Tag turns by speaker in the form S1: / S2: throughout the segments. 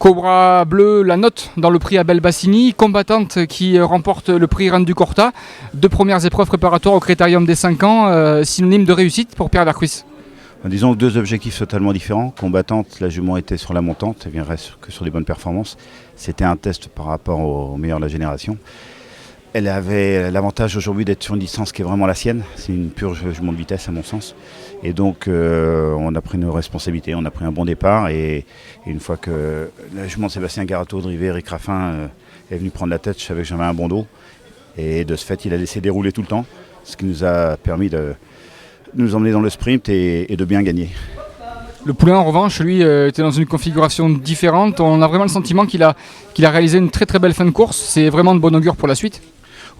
S1: Cobra Bleu, la note dans le prix Abel Bassini, combattante qui remporte le prix Rendu Corta. 2 premières épreuves préparatoires au Critérium des 5 ans, synonyme de réussite pour Pierre Vercruis.
S2: Disons 2 objectifs totalement différents. Combattante, la jument était sur la montante, elle viendrait que sur des bonnes performances. C'était un test par rapport au meilleur de la génération. Elle avait l'avantage aujourd'hui d'être sur une distance qui est vraiment la sienne. C'est une pure jument de vitesse à mon sens. Et donc on a pris nos responsabilités, on a pris un bon départ. Et une fois que la jument de Sébastien Garato, drivé, Eric Raffin est venu prendre la tête, je savais que j'avais un bon dos. Et de ce fait, il a laissé dérouler tout le temps, ce qui nous a permis de nous emmener dans le sprint et de bien gagner.
S1: Le poulain, en revanche, lui, était dans une configuration différente. On a vraiment le sentiment qu'il a réalisé une très très belle fin de course. C'est vraiment de bon augure pour la suite.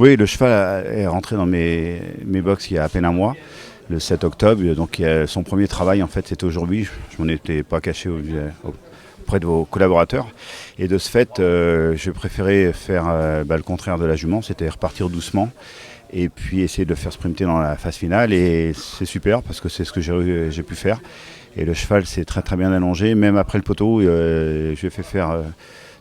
S2: Oui, le cheval est rentré dans mes box il y a à peine un mois, le 7 octobre. Donc son premier travail, en fait, c'était aujourd'hui. Je m'en étais pas caché auprès de vos collaborateurs. Et de ce fait, j'ai préféré faire le contraire de la jument, c'était repartir doucement. Et puis essayer de le faire sprinter dans la phase finale. Et c'est super parce que c'est ce que j'ai pu faire. Et le cheval s'est très très bien allongé. Même après le poteau, je lui ai fait faire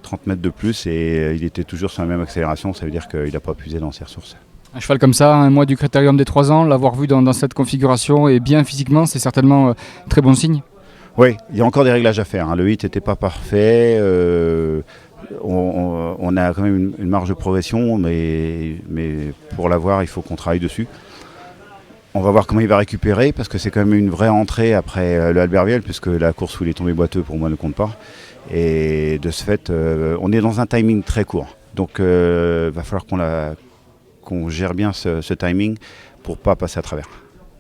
S2: 30 mètres de plus et il était toujours sur la même accélération. Ça veut dire qu'il n'a pas puisé dans ses ressources.
S1: Un cheval comme ça, un mois du Critérium des 3 ans, l'avoir vu dans cette configuration et bien physiquement, c'est certainement très bon signe.
S2: Oui, il y a encore des réglages à faire. Le hit n'était pas parfait. On a quand même une marge de progression, mais pour l'avoir, il faut qu'on travaille dessus. On va voir comment il va récupérer, parce que c'est quand même une vraie entrée après le Albertville, puisque la course où il est tombé boiteux, pour moi, ne compte pas. Et de ce fait, on est dans un timing très court. Donc il va falloir qu'on gère bien ce timing pour ne pas passer à travers.